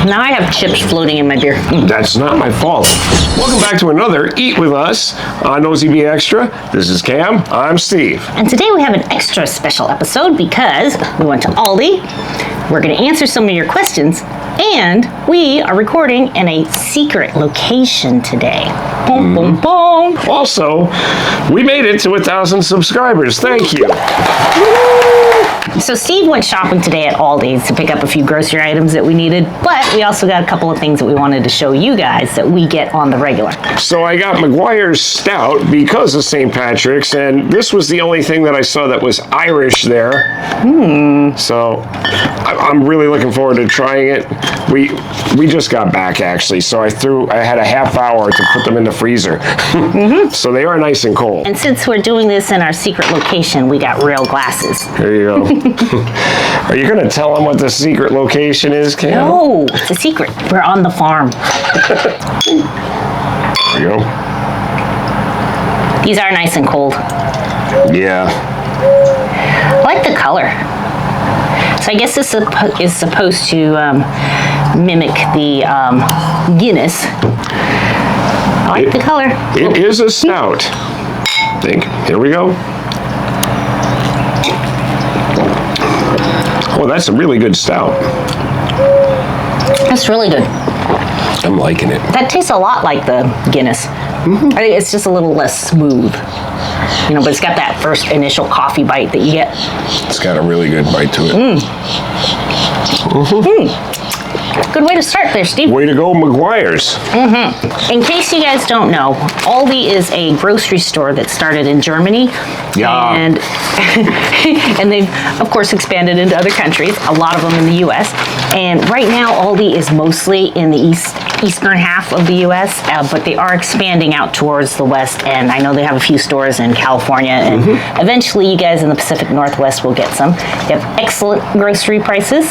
Now I have chips floating in my beer. That's not my fault. Welcome back to another Eat With Us on OZB Extra. This is Cam. I'm Steve. And today we have an extra special episode because we went to Aldi. We're going to answer some of your questions. And we are recording in a secret location today. Boom, boom, boom. Also, we made it to 1,000 subscribers. Thank you. So Steve went shopping today at Aldi to pick up a few grocery items that we needed, but we also got a couple of things that we wanted to show you guys that we get on the regular. So I got Maguire's Stout because of St. Patrick's, and this was the only thing that I saw that was Irish there. So I'm really looking forward to trying it. We just got back actually, so I had a half hour to put them in the freezer. So they are nice and cold. And since we're doing this in our secret location, we got real glasses. There you go. Are you going to tell them what the secret location is, Cam? No, it's a secret. We're on the farm. There you go. These are nice and cold. Yeah. I like the color. So I guess this is supposed to mimic the Guinness. I like the color. It is a stout. I think. Here we go. Oh, that's a really good stout. That's really good. I'm liking it. That tastes a lot like the Guinness. I think it's just a little less smooth. You know, but it's got that first initial coffee bite that you get. It's got a really good bite to it. Good way to start there, Steve. Way to go, Maguire's. In case you guys don't know, Aldi is a grocery store that started in Germany. Yeah. And they've, of course, expanded into other countries, a lot of them in the U.S. And right now, Aldi is mostly in the eastern half of the U.S., but they are expanding out towards the west. And I know they have a few stores in California. And eventually, you guys in the Pacific Northwest will get some. They have excellent grocery prices.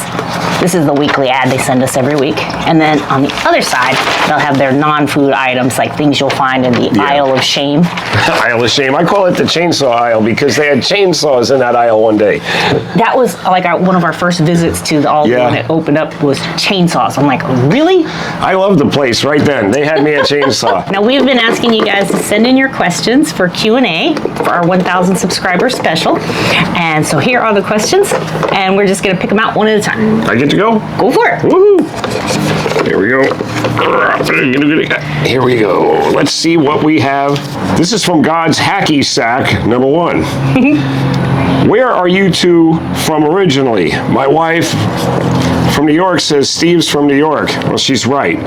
This is the weekly ad they send us every week. And then on the other side, they'll have their non-food items, like things you'll find in the aisle of shame. Aisle of shame. I call it the chainsaw aisle because they had chainsaws in that aisle one day. That was like one of our first visits to the Aldi when it opened up was chainsaws. I'm like, really? I loved the place right then. They had me a chainsaw. Now, we've been asking you guys to send in your questions for Q&A for our 1,000 subscriber special. And so here are the questions, and we're just going to pick them out one at a time. I get to go? Go for it. Woo! Here we go. Here we go. Let's see what we have. This is from God's Hacky Sack, number 1. Where are you two from originally? My wife from New York says Steve's from New York. Well, she's right.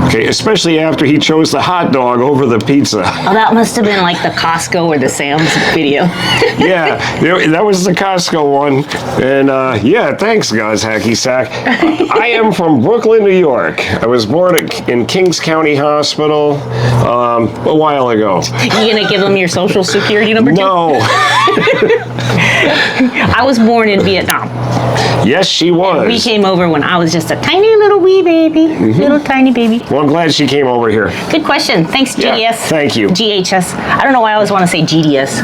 Okay, especially after he chose the hot dog over the pizza. Oh, that must have been like the Costco or the Sam's video. Yeah, that was the Costco one. And yeah, thanks, God's Hacky Sack. I am from Brooklyn, New York. I was born in Kings County Hospital a while ago. You gonna give them your social security number too? No. I was born in Vietnam. Yes, she was. We came over when I was just a tiny little wee baby. Little tiny baby. Well, I'm glad she came over here. Good question. Thanks, GDS. Yeah, thank you. GHS. I don't know why I always want to say GDS.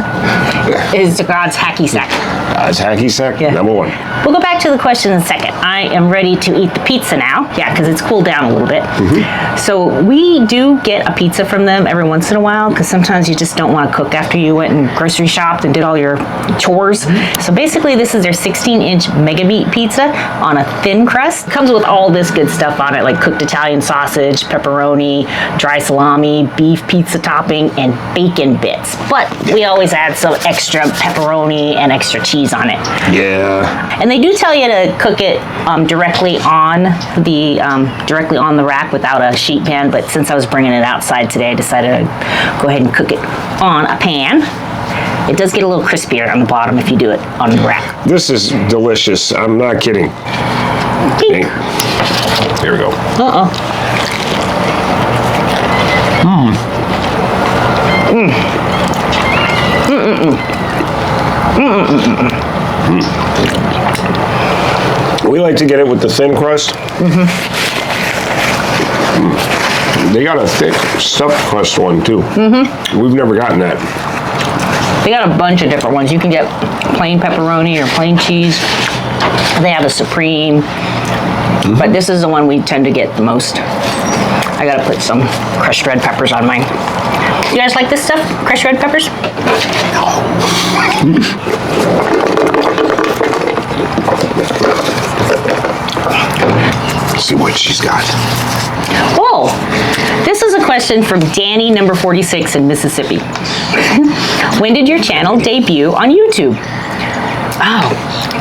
It's God's Hacky Sack. God's Hacky Sack, number 1. We'll go back to the question in a second. I am ready to eat the pizza now. Yeah, because it's cooled down a little bit. So we do get a pizza from them every once in a while because sometimes you just don't want to cook after you went and grocery shopped and did all your chores. So basically, this is their 16-inch mega meat pizza on a thin crust. It comes with all this good stuff on it, like cooked Italian sausage, pepperoni, dry salami, beef pizza topping, and bacon bits. But we always add some extra pepperoni and extra cheese on it. Yeah. And they do tell you to cook it directly on the rack without a sheet pan. But since I was bringing it outside today, I decided to go ahead and cook it on a pan. It does get a little crispier on the bottom if you do it on the rack. This is delicious. I'm not kidding. Okay. Here we go. We like to get it with the thin crust. They got a thick stuffed crust one too. We've never gotten that. They got a bunch of different ones. You can get plain pepperoni or plain cheese. They have a supreme. But this is the one we tend to get the most. I gotta put some crushed red peppers on mine. You guys like this stuff? Crushed red peppers? See what she's got. Oh, this is a question from Danny, number 46 in Mississippi. When did your channel debut on YouTube? Oh,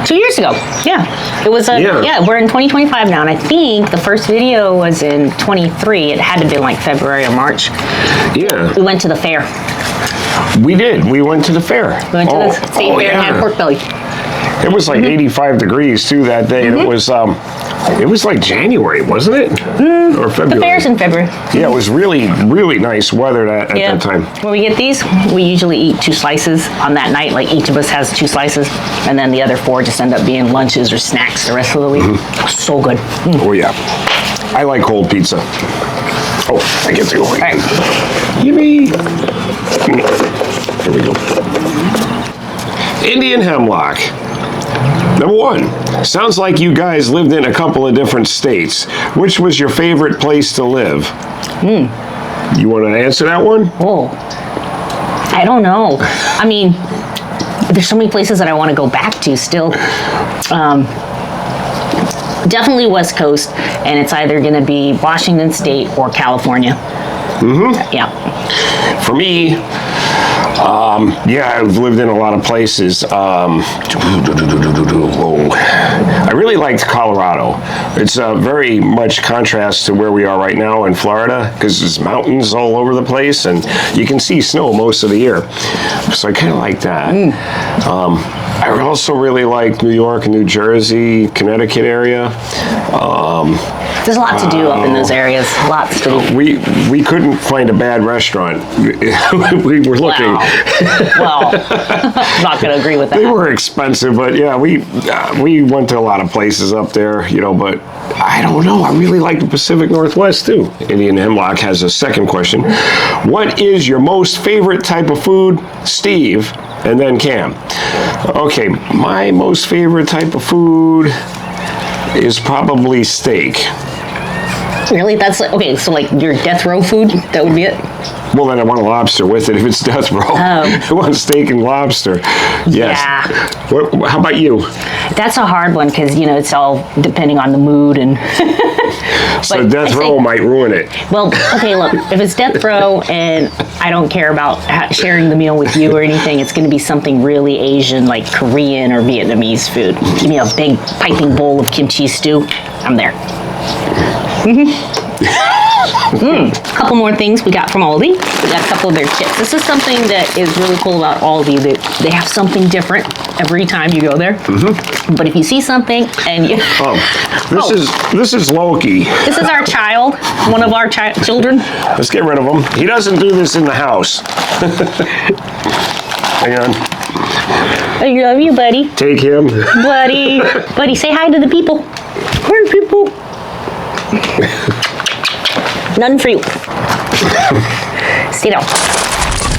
2 years ago. Yeah. It was we're in 2025 now, and I think the first video was in 23. It had to be like February or March. Yeah. We went to the fair. We did. We went to the fair. We went to the state fair and had pork belly. It was like 85 degrees too that day, and it was like January, wasn't it? Or February? The fair's in February. Yeah, it was really, really nice weather at that time. When we get these, we usually eat 2 slices on that night. Like each of us has 2 slices, and then the other 4 just end up being lunches or snacks the rest of the week. So good. Oh yeah, I like cold pizza. Oh, I get to go. All right. Yippee! Here we go. Indian hemlock. Number 1, sounds like you guys lived in a couple of different states. Which was your favorite place to live? You want to answer that one? Oh, I don't know. I mean, there's so many places that I want to go back to still. Definitely West Coast, and it's either going to be Washington State or California. Yeah. For me, I've lived in a lot of places. I really liked Colorado. It's very much contrast to where we are right now in Florida, because there's mountains all over the place, and you can see snow most of the year. So I kind of like that. I also really like New York and New Jersey, Connecticut area. There's a lot to do up in those areas. Lots to do. We couldn't find a bad restaurant. We were looking. Wow. Well, I'm not going to agree with that. They were expensive, but yeah, we went to a lot of places up there, but I don't know. I really like the Pacific Northwest too. Indian Hemlock has a second question. What is your most favorite type of food? Steve, and then Cam. Okay, my most favorite type of food is probably steak. Really? That's okay. So like your death row food, that would be it? Well, then I want a lobster with it if it's death row. I want steak and lobster. Yes. Yeah. How about you? That's a hard one because, it's all depending on the mood. And so death row might ruin it. Well, okay, look, if it's death row and I don't care about sharing the meal with you or anything, it's going to be something really Asian, like Korean or Vietnamese food. Give me a big piping bowl of kimchi stew. I'm there. A couple more things we got from Aldi. We got a couple of their chips. This is something that is really cool about Aldi. They have something different every time you go there. But if you see something and you... This is Loki. This is our child, one of our children. Let's get rid of him. He doesn't do this in the house. Hang on. I love you, buddy. Take him. Buddy. Buddy, say hi to the people. Hi, people. None for you. Stay down.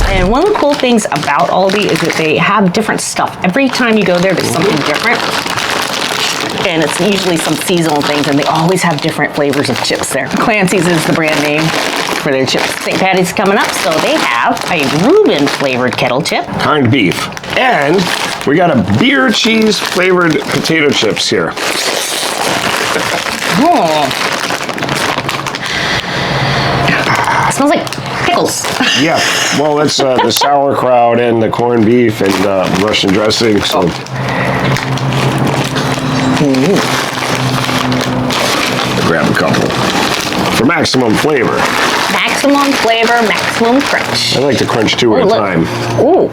And one of the cool things about Aldi is that they have different stuff. Every time you go there, there's something different. And it's usually some seasonal things, and they always have different flavors of chips there. Clancy's is the brand name for their chips. St. Patty's coming up, so they have a Reuben flavored kettle chip. Corned beef. And we got a beer cheese flavored potato chips here. It smells like pickles. Yeah, well, that's the sauerkraut and the corned beef and Russian dressing. So. Grab a couple for maximum flavor. Maximum flavor, maximum crunch. I like to crunch 2 at a time. Ooh,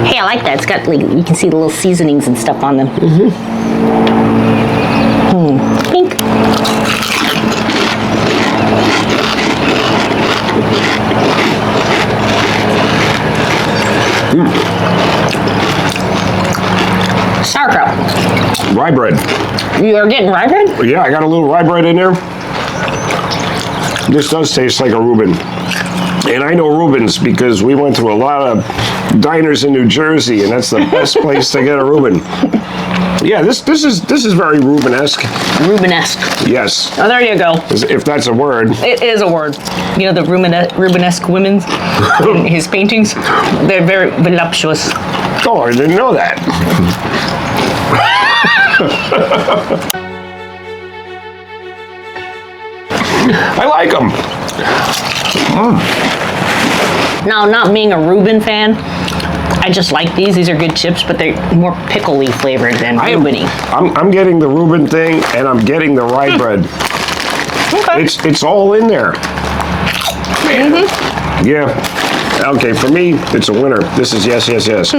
hey, I like that. It's got like you can see the little seasonings and stuff on them. Pink. Sauerkraut. Rye bread. You are getting rye bread? Yeah, I got a little rye bread in there. This does taste like a Reuben. And I know Reuben's because we went to a lot of diners in New Jersey, and that's the best place to get a Reuben. Yeah, this is very Reuben-esque. Reuben-esque. Yes. Oh, there you go. If that's a word. It is a word. You know the Reuben-esque women's in his paintings? They're very voluptuous. Oh, I didn't know that. I like them. Now, not being a Reuben fan, I just like these. These are good chips, but they're more pickly flavored than Reuben-y. I'm getting the Reuben thing, and I'm getting the rye bread. Okay. It's all in there. Yeah. Okay, for me, it's a winner. This is yes, yes, yes.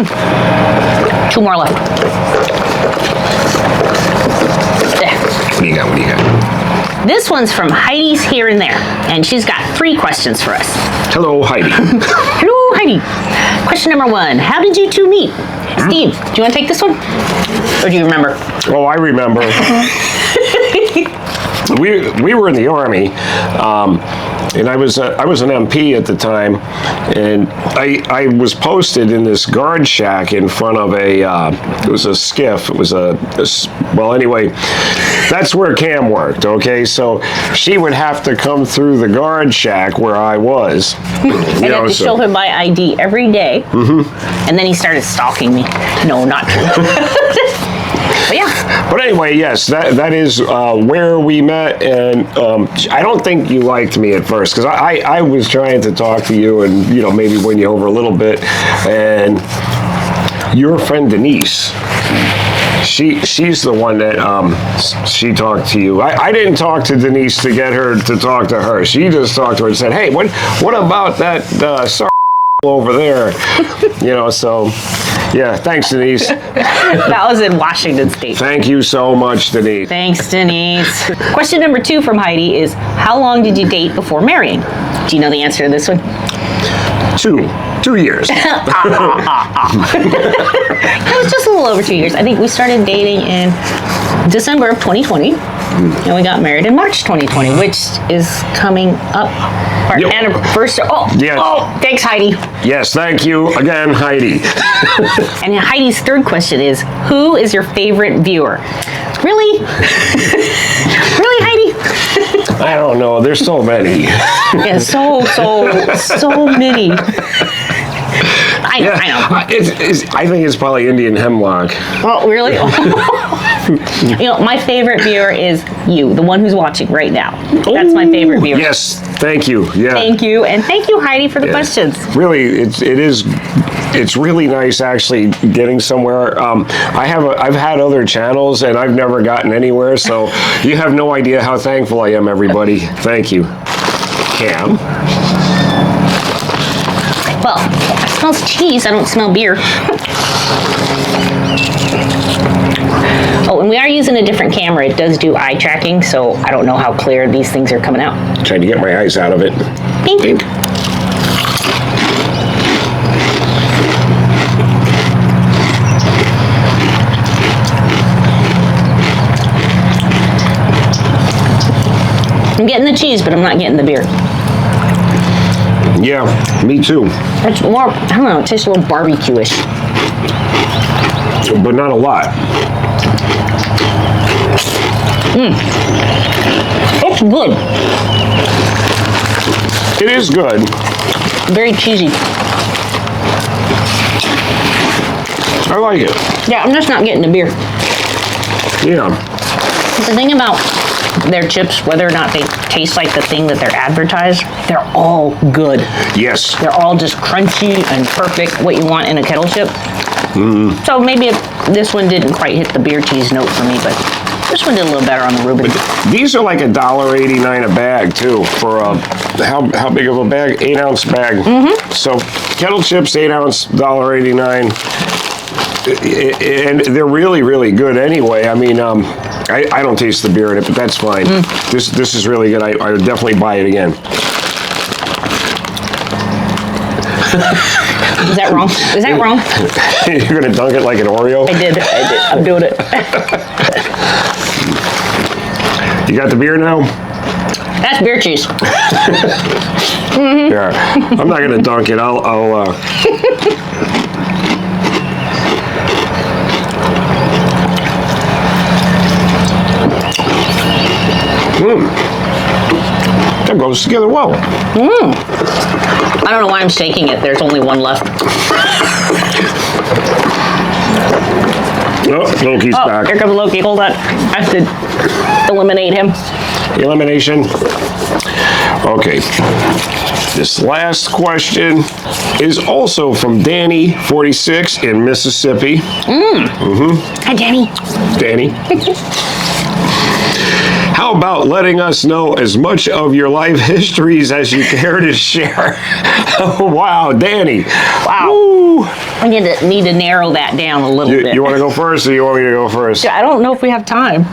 2 more left. There. What do you got? What do you got? This one's from Heidi's Here and There, and she's got 3 questions for us. Hello, Heidi. Hello, Heidi. Question number 1, how did you two meet? Steve, do you want to take this one? Or do you remember? Oh, I remember. we were in the Army, and I was an MP at the time, and I was posted in this guard shack in front of it was a skiff. It was well, anyway, that's where Cam worked, okay? So she would have to come through the guard shack where I was. I had to show him my ID every day, and then he started stalking me. No, not true. But yeah. But anyway, yes, that is where we met, and I don't think you liked me at first, because I was trying to talk to you and, maybe win you over a little bit, and your friend Denise, she's the one that she talked to you. I didn't talk to Denise to get her to talk to her. She just talked to her and said, hey, what about that over there? So yeah, thanks, Denise. That was in Washington State. Thank you so much, Denise. Thanks, Denise. Question number 2 from Heidi is, how long did you date before marrying? Do you know the answer to this one? 2 years. It was just a little over 2 years. I think we started dating in December of 2020, and we got married in March 2020, which is coming up. Our anniversary. Yes. Oh, thanks, Heidi. Yes, thank you again, Heidi. And Heidi's 3rd question is, who is your favorite viewer? Really? Really, Heidi? I don't know. There's so many. Yeah, so many. I know. I think it's probably Indian hemlock. Oh, really? My favorite viewer is you, the one who's watching right now. That's my favorite viewer. Yes, thank you. Yeah. Thank you, and thank you, Heidi, for the questions. Really, it's really nice actually getting somewhere. I've had other channels and I've never gotten anywhere, so you have no idea how thankful I am, everybody. Thank you. Cam. Well, it smells cheese. I don't smell beer. Oh, and we are using a different camera. It does do eye tracking, so I don't know how clear these things are coming out. Trying to get my eyes out of it. Pink. I'm getting the cheese, but I'm not getting the beer. Yeah, me too. It's more, I don't know, it tastes a little barbecue-ish. But not a lot. It's good. It is good. Very cheesy. I like it. Yeah, I'm just not getting the beer. Yeah. The thing about their chips, whether or not they taste like the thing that they're advertised, they're all good. Yes. They're all just crunchy and perfect, what you want in a Kettle chip. So maybe this one didn't quite hit the beer cheese note for me, but this one did a little better on the Reuben. These are like $1.89 a bag too for how big of a bag? 8-ounce bag. So Kettle chips, 8-ounce, $1.89. And they're really, really good anyway. I mean, I don't taste the beer in it, but that's fine. This is really good. I would definitely buy it again. Is that wrong? Is that wrong? You're gonna dunk it like an Oreo? I did. I'm doing it. You got the beer now? That's beer cheese. Yeah. I'm not gonna dunk it. That goes together well. I don't know why I'm shaking it. There's only one left. Oh, Loki's back. Here comes Loki. Hold on. I have to eliminate him. Elimination. Okay. This last question is also from Danny, 46, in Mississippi. Hi, Danny. Danny. How about letting us know as much of your life histories as you care to share? Oh, wow, Danny. Wow. Woo. I need to narrow that down a little bit. You want to go first, or you want me to go first? I don't know if we have time.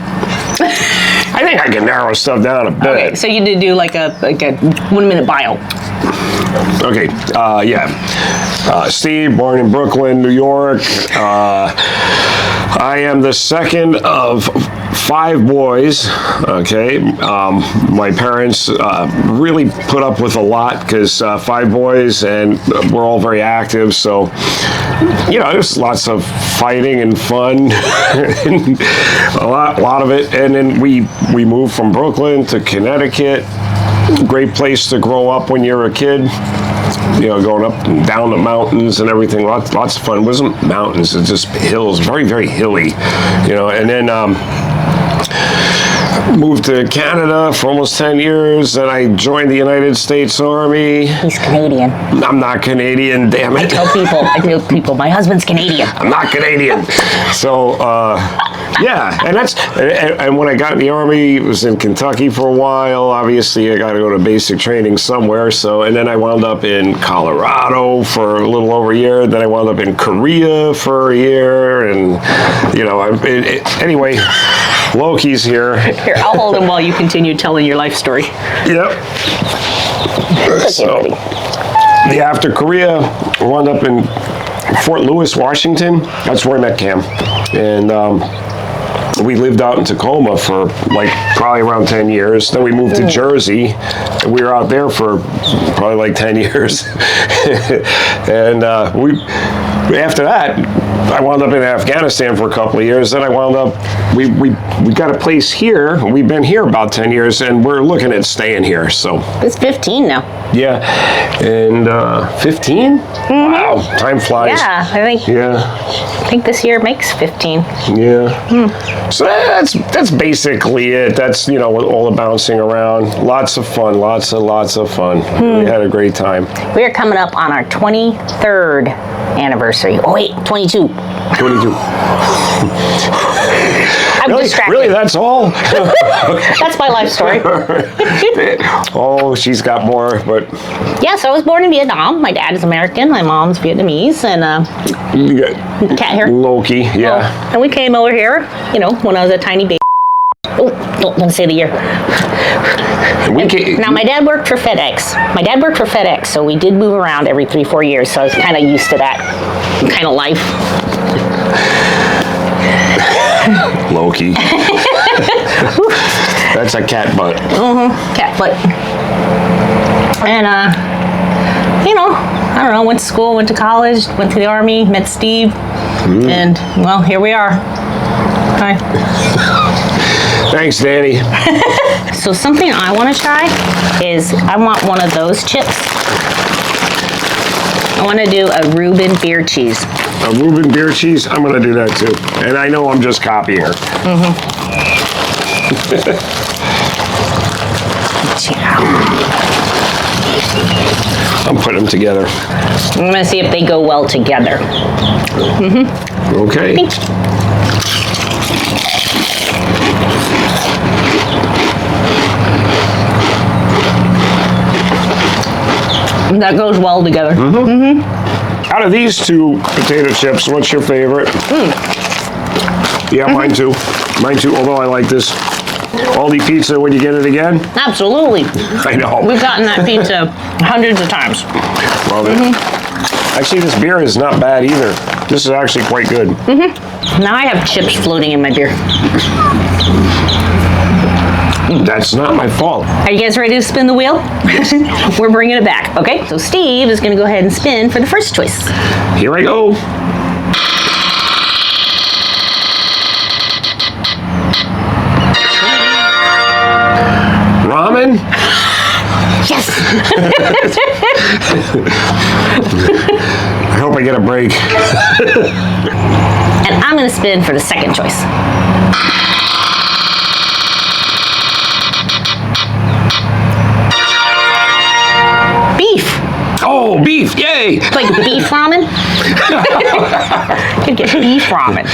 I think I can narrow stuff down a bit. Okay, so you did do like a 1 minute bio. Okay, yeah. Steve, born in Brooklyn, New York. I am the second of 5 boys. Okay, my parents really put up with a lot because 5 boys and we're all very active. So, there's lots of fighting and fun, and a lot of it. And then we moved from Brooklyn to Connecticut. Great place to grow up when you're a kid. Going up and down the mountains and everything. Lots of fun. It wasn't mountains, it's just hills, very, very hilly. And then moved to Canada for almost 10 years, and I joined the United States Army. He's Canadian. I'm not Canadian, damn it. I tell people, my husband's Canadian. I'm not Canadian. So, yeah, and when I got in the Army, it was in Kentucky for a while. Obviously, I got to go to basic training somewhere. So, and then I wound up in Colorado for a little over a year. Then I wound up in Korea for a year, and anyway, Loki's here. Here, I'll hold him while you continue telling your life story. Yep. So, after Korea, I wound up in Fort Lewis, Washington. That's where I met Cam, and we lived out in Tacoma for probably around 10 years. Then we moved to Jersey. And we were out there for probably 10 years. And after that, I wound up in Afghanistan for a couple of years. Then I wound up, we got a place here. We've been here about 10 years, and we're looking at staying here. So it's 15 now. Yeah, and 15? Wow, time flies. Yeah, I think this year makes 15. Yeah. So that's basically it. That's all the bouncing around. Lots of fun. Lots of fun. We had a great time. We are coming up on our 23rd anniversary. Oh wait, 22. 22. I'm distracted. Really, that's all? That's my life story. Oh, she's got more, but... Yeah, so I was born in Vietnam. My dad is American, my mom's Vietnamese, and cat hair. Loki, yeah. Oh, and we came over here, when I was a tiny baby. Oh, don't say the year. Now, my dad worked for FedEx. So we did move around every 3-4 years, so I was kind of used to that kind of life. Loki. That's a cat butt. Cat butt. And, I don't know, went to school, went to college, went to the Army, met Steve, and, well, here we are. Hi. Thanks, Danny. So something I want to try is, I want one of those chips. I want to do a Reuben beer cheese. A Reuben beer cheese? I'm going to do that too. And I know I'm just copying her. I'm putting them together. I'm going to see if they go well together. Okay. That goes well together. Out of these 2 potato chips, what's your favorite? Yeah, mine too. Mine too, although I like this Aldi pizza when you get it again. Absolutely. I know. We've gotten that pizza hundreds of times. Love it. Actually, this beer is not bad either. This is actually quite good. Now I have chips floating in my beer. That's not my fault. Are you guys ready to spin the wheel? We're bringing it back, okay? So Steve is going to go ahead and spin for the first choice. Here I go. ramen? Yes! I hope I get a break. And I'm gonna spin for the second choice. Beef! Oh, beef! Yay! Like beef ramen? Could get beef ramen.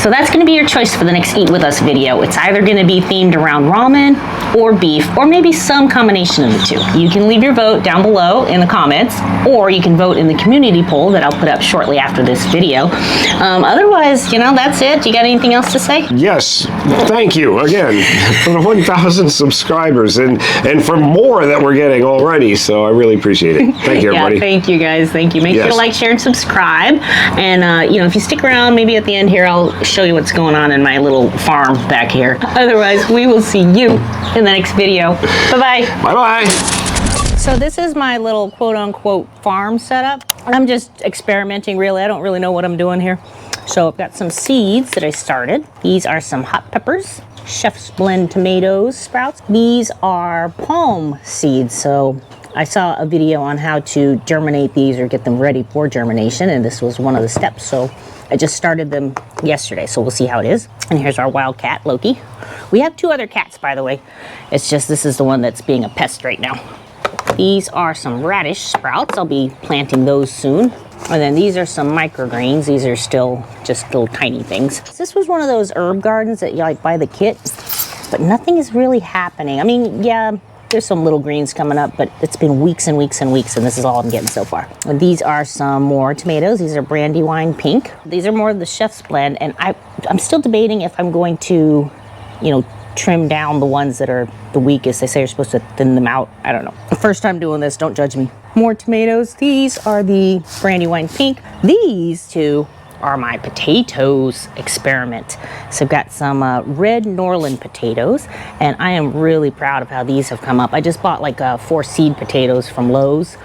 So that's going to be your choice for the next Eat With Us video. It's either going to be themed around ramen or beef, or maybe some combination of the two. You can leave your vote down below in the comments, or you can vote in the community poll that I'll put up shortly after this video. Otherwise, you know, that's it. You got anything else to say? Yes, thank you again for the 1,000 subscribers and for more that we're getting already. So I really appreciate it. Thank you, everybody. Yeah, thank you guys. Thank you. Make sure to like, share, and subscribe. And you know, if you stick around, maybe at the end here, I'll show you what's going on in my little farm back here. Otherwise, we will see you in the next video. Bye-bye. Bye-bye. So this is my little quote-unquote farm setup. I'm just experimenting, really. I don't really know what I'm doing here. So I've got some seeds that I started. These are some hot peppers, Chef's Blend tomatoes, sprouts. These are palm seeds. So I saw a video on how to germinate these or get them ready for germination, and this was one of the steps. So I just started them yesterday, so we'll see how it is. And here's our wild cat, Loki. We have 2 other cats, by the way. It's just this is the one that's being a pest right now. These are some radish sprouts. I'll be planting those soon. And then these are some microgreens. These are still just little tiny things. This was one of those herb gardens that you like buy the kit, but nothing is really happening. I mean, yeah, there's some little greens coming up, but it's been weeks and weeks and weeks, and this is all I'm getting so far. And these are some more tomatoes. These are Brandywine Pink. These are more of the Chef's Blend, and I'm still debating if I'm going to, you know, trim down the ones that are the weakest. They say you're supposed to thin them out. I don't know. First time doing this, don't judge me. More tomatoes. These are the Brandywine Pink. These 2 are my potatoes experiment. So I've got some red Norland potatoes, and I am really proud of how these have come up. I just bought like 4 seed potatoes from Lowe's,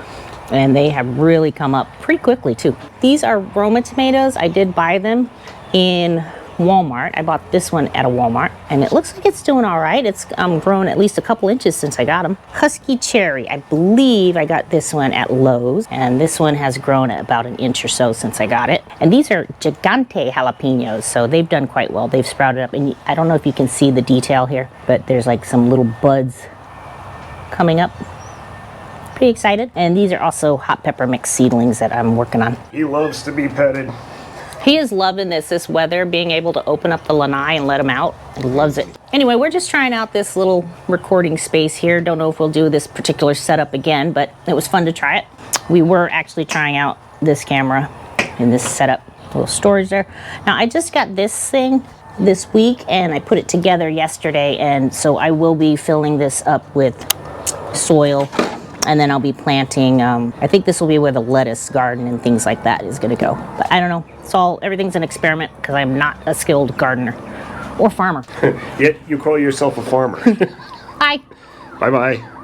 and they have really come up pretty quickly too. These are Roma tomatoes. I did buy them in Walmart. I bought this one at a Walmart, and it looks like it's doing all right. It's grown at least a couple inches since I got them. Husky cherry. I believe I got this one at Lowe's, and this one has grown at about an inch or so since I got it. And these are gigante jalapenos, so they've done quite well. They've sprouted up, and I don't know if you can see the detail here, but there's like some little buds coming up. Pretty excited. And these are also hot pepper mix seedlings that I'm working on. He loves to be petted. He is loving this weather, being able to open up the lanai and let him out. He loves it. Anyway, we're just trying out this little recording space here. Don't know if we'll do this particular setup again, but it was fun to try it. We were actually trying out this camera in this setup. A little storage there. Now, I just got this thing this week, and I put it together yesterday, and so I will be filling this up with soil, and then I'll be planting, I think this will be where the lettuce garden and things like that is gonna go. But I don't know, everything's an experiment because I'm not a skilled gardener or farmer. Yet you call yourself a farmer. Bye. Bye-bye.